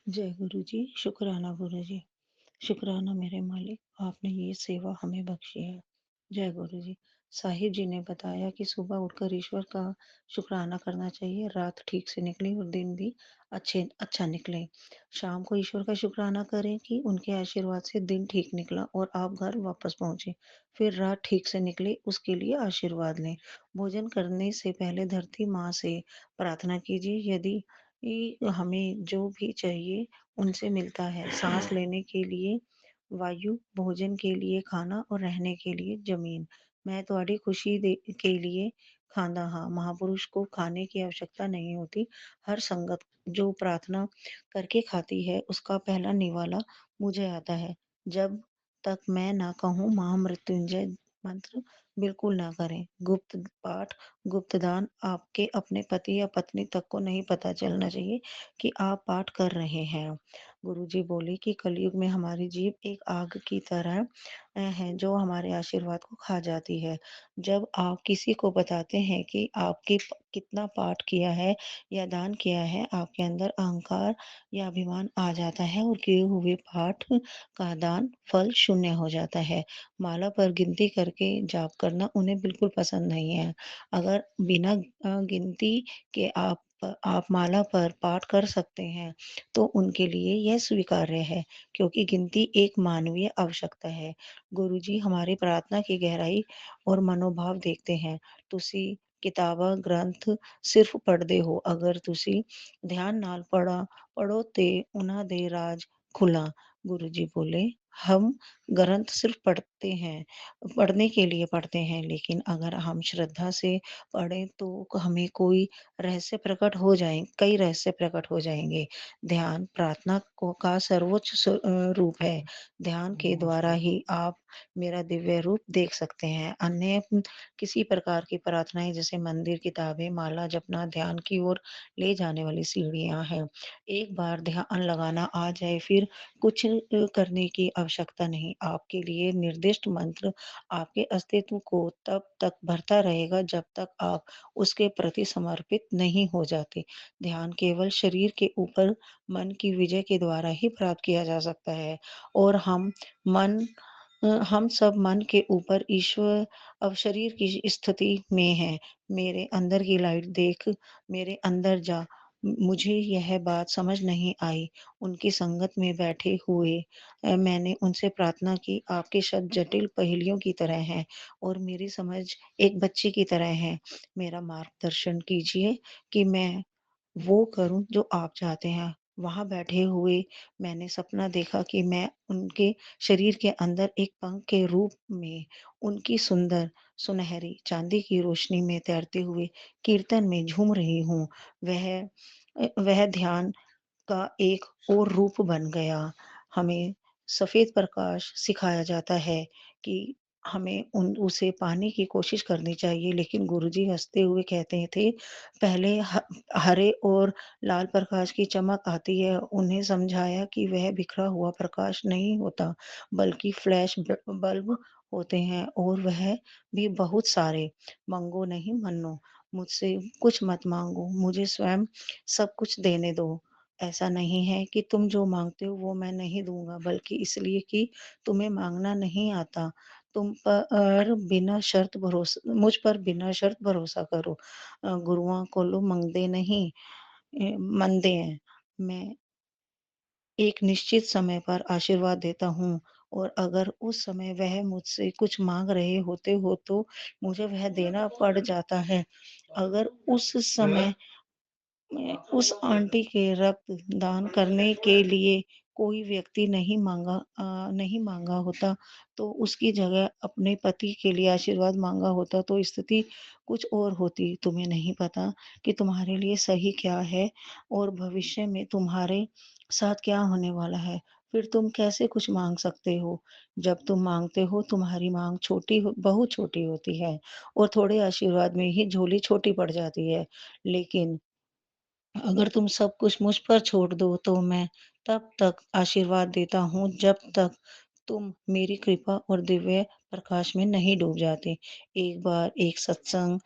जय गुरु जी, शुक्राना गुरु जी, शुक्राना मेरे मालिक, आपने ये सेवा हमें बख्शी है। जय गुरु जी। साहिब जी ने बताया कि सुबह उठकर ईश्वर का शुक्राना करना चाहिए, रात ठीक से निकले और दिन भी अच्छा निकले। शाम को ईश्वर का शुक्राना करें कि उनके आशीर्वाद से दिन ठीक निकला और आप घर वापस पहुंचे। फिर रात ठीक से निकले, उसके लिए आशीर्वाद लें। भोजन करने से पहले धरती माँ से प्रार्थना कीजिए, यदि हमें जो भी चाहिए उनसे मिलता है। सांस लेने के लिए वायु, भोजन के लिए खाना और रहने के लिए जमीन। मैं ਤੁਹਾਡੀ खुशी के लिए खांदा हाँ। महापुरुष को खाने की आवश्यकता नहीं होती। हर संगत जो प्रार्थना करके खाती है उसका पहला निवाला मुझे आता है। जब तक मैं ना कहूँ महामृत्युंजय मंत्र बिल्कुल ना करें। गुप्त पाठ, गुप्त दान, आपके अपने पति या पत्नी तक को नहीं पता चलना चाहिए कि आप पाठ कर रहे हैं। गुरुजी बोले कि कलयुग में हमारी जीभ एक आग की तरह है जो हमारे आशीर्वाद को खा जाती है। जब आप किसी को बताते हैं कि आपकी कितना पाठ किया है या दान किया है, आपके अंदर अहंकार या अभिमान आ जाता है और किए हुए पाठ का दान फल शून्य हो जाता है। माला पर गिनती करके जाप करना उन्हें बिल्कुल पसंद नहीं है। अगर बिना गिनती के आप माला पर पाठ कर सकते हैं, तो उनके लिए यह स्वीकार्य है, क्योंकि गिनती एक मानवीय आवश्यकता है। गुरुजी हमारी प्रार्थना की गहराई और मनोभाव देखते हैं। ਤੁਸੀਂ ਕਿਤਾਬਾਂ ਗ੍ਰੰਥ ਸਿਰਫ ਪੜ੍ਹਦੇ ਹੋ, ਅਗਰ ਤੁਸੀਂ ध्यान नाल पढ़ो ते उन्हां दे राज खुला। गुरु जी बोले, हम ग्रंथ सिर्फ पढ़ते हैं, पढ़ने के लिए पढ़ते हैं, लेकिन अगर हम श्रद्धा से पढ़ें तो हमें कोई रहस्य प्रकट हो जाए कई रहस्य प्रकट हो जाएंगे। ध्यान प्रार्थना को का सर्वोच्च रूप है। ध्यान के द्वारा ही आप मेरा दिव्य रूप देख सकते हैं। अन्य किसी प्रकार की प्रार्थनाएं जैसे मंदिर, किताबें, माला जपना ध्यान की ओर ले जाने वाली सीढ़ियां हैं। एक बार ध्यान लगाना आ जाए, फिर कुछ करने की आवश्यकता नहीं। आपके लिए निर्दिष्ट मंत्र आपके अस्तित्व को तब तक भरता रहेगा जब तक आप उसके प्रति समर्पित नहीं हो जाते। ध्यान केवल शरीर के ऊपर मन की विजय के द्वारा ही प्राप्त किया जा सकता है और मन हम सब मन के ऊपर ईश्वर अब शरीर की स्थिति में है। मेरे अंदर की लाइट देख, मेरे अंदर जा। मुझे यह बात समझ नहीं आई। उनकी संगत में बैठे हुए मैंने उनसे प्रार्थना की, आपके शब्द जटिल पहेलियों की तरह हैं और मेरी समझ एक बच्चे की तरह है। मेरा मार्गदर्शन कीजिए कि मैं वो करूँ जो आप चाहते हैं। वहाँ बैठे हुए मैंने सपना देखा कि मैं उनके शरीर के अंदर एक पंख के रूप में उनकी सुंदर, सुनहरी चाँदी की रोशनी में तैरते हुए कीर्तन में झूम रही हूँ। वह ध्यान का एक और रूप बन गया। हमें सफ़ेद प्रकाश सिखाया जाता है कि हमें उसे पाने की कोशिश करनी चाहिए, लेकिन गुरुजी हँसते हुए कहते थे, पहले हरे और लाल प्रकाश की चमक आती है। उन्हें समझाया कि वह बिखरा हुआ प्रकाश नहीं होता, बल्कि फ्लैश बल्ब होते हैं और वह भी बहुत सारे। मंगो नहीं मन्नो, मुझसे कुछ मत माँगो, मुझे स्वयं सब कुछ देने दो। ऐसा नहीं है कि तुम जो माँगते हो वो मैं नहीं दूँगा, बल्कि इसलिए कि तुम्हें माँगना नहीं आता। मुझ पर बिना शर्त भरोसा करो। गुरुआं कोलों मंगदे नहीं मनदे हैं। मैं एक निश्चित समय पर आशीर्वाद देता हूँ और अगर उस समय वह मुझसे कुछ माँग रहे होते हो तो मुझे वह देना पड़ जाता है। अगर उस समय मैं उस आंटी के रक्त दान करने के लिए कोई व्यक्ति नहीं माँगा होता, तो उसकी जगह अपने पति के लिए आशीर्वाद माँगा होता तो स्थिति कुछ और होती। तुम्हें नहीं पता कि तुम्हारे लिए सही क्या है और भविष्य में तुम्हारे साथ क्या होने वाला है। फिर तुम कैसे कुछ माँग सकते हो? जब तुम माँगते हो तुम्हारी माँग बहुत छोटी होती है और थोड़े आशीर्वाद में ही झोली छोटी पड़ जाती है। लेकिन अगर तुम सब कुछ मुझ पर छोड़ दो तो मैं तब तक आशीर्वाद देता हूँ जब तक तुम मेरी कृपा और दिव्य प्रकाश में नहीं डूब जाते। एक बार एक सत्संग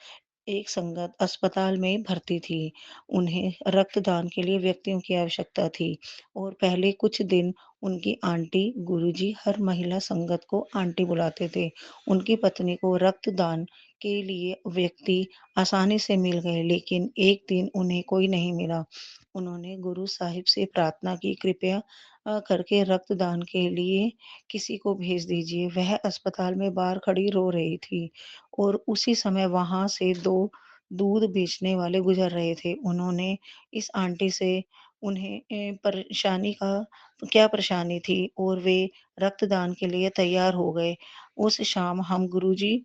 एक संगत अस्पताल में भर्ती थी। उन्हें रक्तदान के लिए व्यक्तियों की आवश्यकता थी और पहले कुछ दिन उनकी आंटी गुरुजी हर महिला संगत को आंटी बुलाते थे। उनकी पत्नी को रक्तदान के लिए व्यक्ति आसानी से मिल गए, लेकिन एक दिन उन्हें कोई नहीं मिला। उन्होंने गुरु साहिब से प्रार्थना की, कृपया करके रक्तदान के लिए किसी को भेज दीजिए। वह अस्पताल में बाहर खड़ी रो रही थी और उसी समय वहाँ से 2 दूध बेचने वाले गुज़र रहे थे। उन्होंने इस आंटी से उन्हें परेशानी का क्या परेशानी थी और वे रक्तदान के लिए तैयार हो गए। उस शाम हम गुरुजी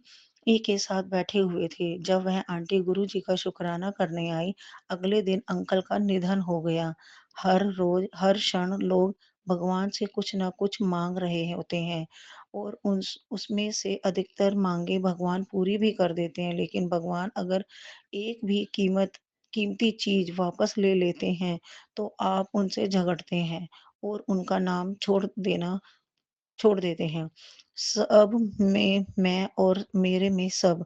के साथ बैठे हुए थे। जब वह आंटी गुरुजी का शुकराना करने आई, अगले दिन अंकल का निधन हो गया। हर रोज़, हर क्षण लोग भगवान से कुछ न कुछ माँग रहे होते हैं और उसमें से अधिकतर माँगे भगवान पूरी भी कर देते हैं, लेकिन भगवान अगर एक भी कीमती चीज़ वापस ले लेते हैं, तो आप उनसे झगड़ते हैं और उनका नाम छोड़ देते हैं। सब में मैं और मेरे में सब,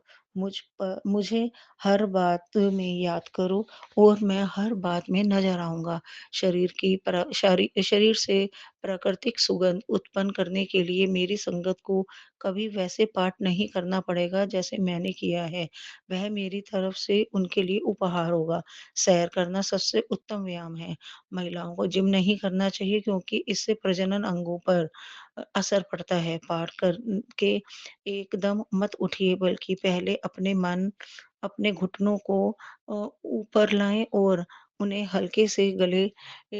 मुझे हर बात में याद करो और मैं हर बात में नज़र आऊँगा। शरीर से प्राकृतिक सुगंध उत्पन्न करने के लिए मेरी संगत को कभी वैसे पाठ नहीं करना पड़ेगा जैसे मैंने किया है। वह मेरी तरफ से उनके लिए उपहार होगा। सैर करना सबसे उत्तम व्यायाम है। महिलाओं को जिम नहीं करना चाहिए क्योंकि इससे प्रजनन अंगों पर असर पड़ता है। पाठ कर के एकदम मत उठिए, बल्कि पहले अपने घुटनों को ऊपर लाएँ और उन्हें हल्के से गले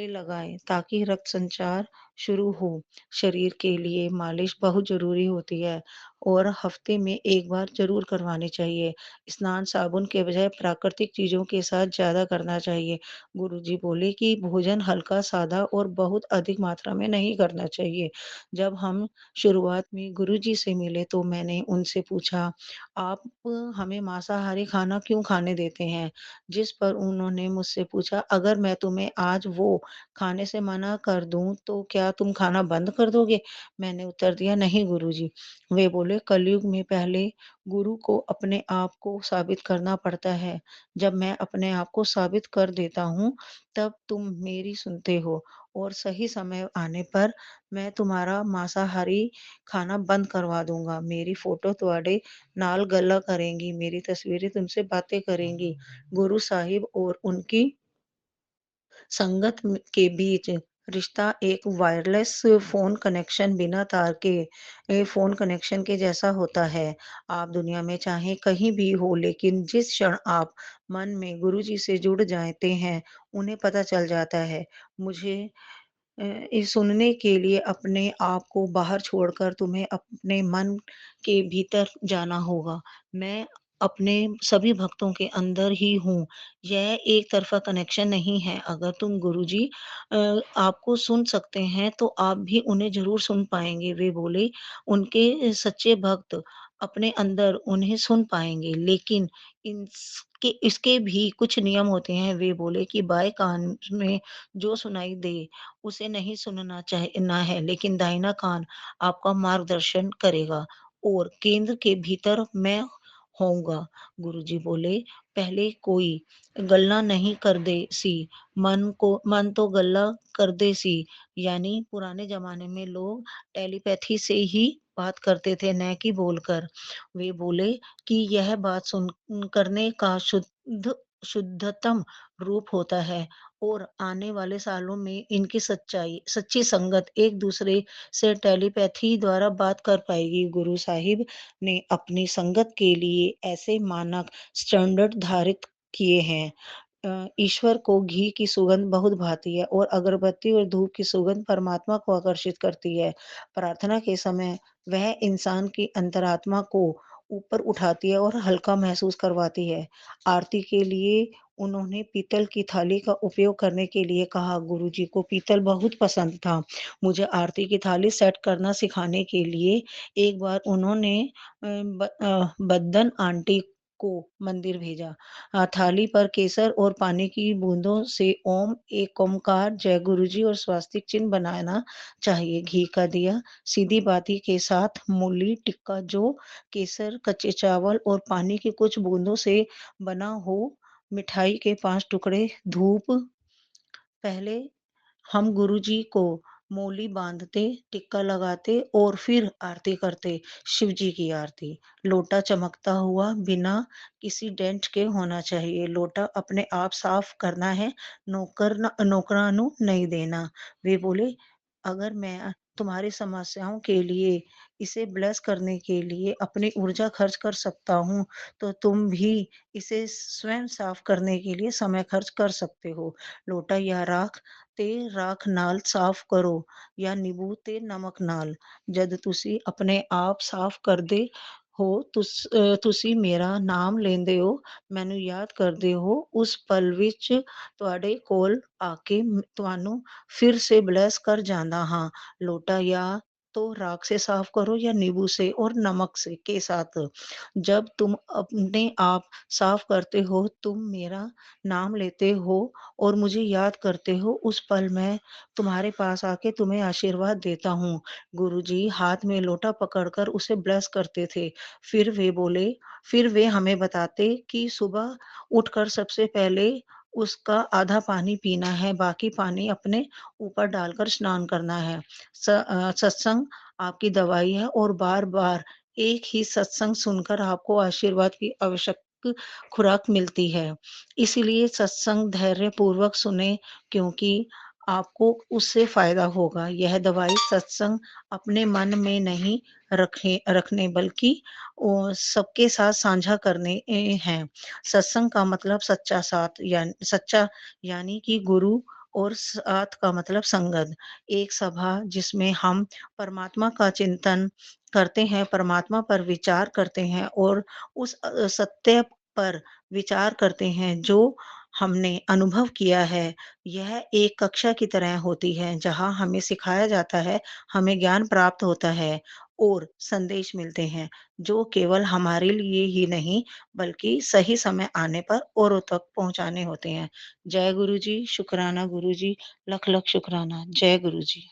लगाएँ ताकि रक्त संचार शुरू हो। शरीर के लिए मालिश बहुत ज़रूरी होती है और हफ्ते में 1 बार ज़रूर करवानी चाहिए। स्नान साबुन के बजाय प्राकृतिक चीज़ों के साथ ज़्यादा करना चाहिए। गुरुजी बोले कि भोजन हल्का, सादा और बहुत अधिक मात्रा में नहीं करना चाहिए। जब हम शुरुआत में गुरुजी से मिले तो मैंने उनसे पूछा, "आप हमें मांसाहारी खाना क्यों खाने देते हैं?" जिस पर उन्होंने मुझसे पूछा, "अगर मैं तुम्हें आज वो खाने से मना कर दूँ, तो क्या तुम खाना बंद कर दोगे?" मैंने उत्तर दिया, "नहीं गुरुजी।" वे बोले, "कलयुग में पहले गुरु को अपने आप को साबित करना पड़ता है। जब मैं अपने आप को साबित कर देता हूँ, तब तुम मेरी सुनते हो और सही समय आने पर मैं तुम्हारा मांसाहारी खाना बंद करवा दूँगा। मेरी फ़ोटो ਤੁਹਾਡੇ नाल गल्ला करेंगी, मेरी तस्वीरें तुमसे बातें करेंगी। गुरु साहिब और उनकी संगत के बीच रिश्ता एक वायरलेस फ़ोन कनेक्शन बिना तार के फ़ोन कनेक्शन के जैसा होता है। आप दुनिया में चाहे कहीं भी हो, लेकिन जिस क्षण आप मन में गुरुजी से जुड़ जाते हैं, उन्हें पता चल जाता है। मुझे ये सुनने के लिए अपने आप को बाहर छोड़कर तुम्हें अपने मन के भीतर जाना होगा। मैं अपने सभी भक्तों के अंदर ही हूँ। यह एक तरफ़ा कनेक्शन नहीं है। अगर तुम गुरुजी आपको सुन सकते हैं, तो आप भी उन्हें ज़रूर सुन पाएँगे। वे बोले, उनके सच्चे भक्त अपने अंदर उन्हें सुन पाएँगे, लेकिन इसके भी कुछ नियम होते हैं। वे बोले कि बाएँ कान में जो सुनाई दे उसे नहीं सुनना ना है, लेकिन दाहिना कान आपका मार्गदर्शन करेगा और केंद्र के भीतर मैं होऊँगा। गुरुजी बोले, पहले कोई गल्ला नहीं करदे सी, मन तो गल्ला करदे सी। यानी पुराने ज़माने में लोग टेलीपैथी से ही बात करते थे, न कि बोलकर। वे बोले कि यह बात सुन करने का शुद्धतम रूप होता है और आने वाले सालों में इनकी सच्ची संगत एक-दूसरे से टेलीपैथी द्वारा बात कर पाएगी। गुरु साहिब ने अपनी संगत के लिए ऐसे मानक स्टैंडर्ड धारित किए हैं। ईश्वर को घी की सुगंध बहुत भाती है और अगरबत्ती और धूप की सुगंध परमात्मा को आकर्षित करती है। प्रार्थना के समय वह इंसान की अंतरात्मा को ऊपर उठाती है और हल्का महसूस करवाती है। आरती के लिए उन्होंने पीतल की थाली का उपयोग करने के लिए कहा। गुरुजी को पीतल बहुत पसंद था। मुझे आरती की थाली सेट करना सिखाने के लिए एक बार उन्होंने बद्दन आंटी को मंदिर भेजा। थाली पर केसर और पानी की बूंदों से ओम, एक ओमकार, जय गुरुजी और स्वास्तिक चिन्ह बनाना चाहिए। घी का दिया, सीधी बाती के साथ मूली टिक्का जो केसर, कच्चे चावल और पानी की कुछ बूंदों से बना हो, मिठाई के 5 टुकड़े, धूप। पहले हम गुरुजी को मोली बाँधते, टिक्का लगाते और फिर आरती करते, शिव जी की आरती। लोटा चमकता हुआ बिना किसी डेंट के होना चाहिए। लोटा अपने आप साफ करना है, नौकरानू नहीं देना। वे बोले, "अगर मैं तुम्हारी समस्याओं के लिए, इसे ब्लेस करने के लिए अपनी ऊर्जा खर्च कर सकता हूँ, तो तुम भी इसे स्वयं साफ करने के लिए समय खर्च कर सकते हो। ਲੋਟਾ ਜਾਂ ਰਾਖ ਤੇ ਰਾਖ ਨਾਲ ਸਾਫ਼ ਕਰੋ ਜਾਂ ਨਿੰਬੂ ਤੇ ਨਮਕ ਨਾਲ। ਜਦ ਤੁਸੀਂ ਆਪਣੇ ਆਪ ਸਾਫ਼ ਕਰਦੇ ਹੋ, ਤੁਸੀਂ ਮੇਰਾ ਨਾਮ ਲੈਂਦੇ ਹੋ, ਮੈਨੂੰ ਯਾਦ ਕਰਦੇ ਹੋ, ਉਸ ਪਲ ਵਿੱਚ ਤੁਹਾਡੇ ਕੋਲ ਆ ਕੇ ਤੁਹਾਨੂੰ फिर से ब्लेस कर जाना। हाँ, लोटा या तो राख से साफ करो या नींबू से और नमक से के साथ। जब तुम अपने आप साफ करते हो, तुम मेरा नाम लेते हो और मुझे याद करते हो, उस पल मैं तुम्हारे पास आके तुम्हें आशीर्वाद देता हूँ। गुरुजी हाथ में लोटा पकड़कर उसे ब्लेस करते थे। फिर वे हमें बताते कि सुबह उठकर सबसे पहले उसका आधा पानी पीना है, बाकी पानी अपने ऊपर डालकर स्नान करना है। सत्संग आपकी दवाई है और बार-बार एक ही सत्संग सुनकर आपको आशीर्वाद की आवश्यक खुराक मिलती है। इसीलिए सत्संग धैर्यपूर्वक सुनें क्योंकि आपको उससे फ़ायदा होगा। यह दवाई सत्संग अपने मन में नहीं रखने बल्कि सबके साथ साझा करने हैं। सत्संग का मतलब सच्चा यानी कि गुरु और साथ का मतलब संगत। एक सभा जिसमें हम परमात्मा का चिंतन करते हैं, परमात्मा पर विचार करते हैं और उस सत्य पर विचार करते हैं जो हमने अनुभव किया है। यह एक कक्षा की तरह होती है जहाँ हमें सिखाया जाता है, हमें ज्ञान प्राप्त होता है और संदेश मिलते हैं जो केवल हमारे लिए ही नहीं बल्कि सही समय आने पर औरों तक पहुँचाने होते हैं। जय गुरु जी, शुकराना गुरु जी, लख-लख शुकराना। जय गुरु जी।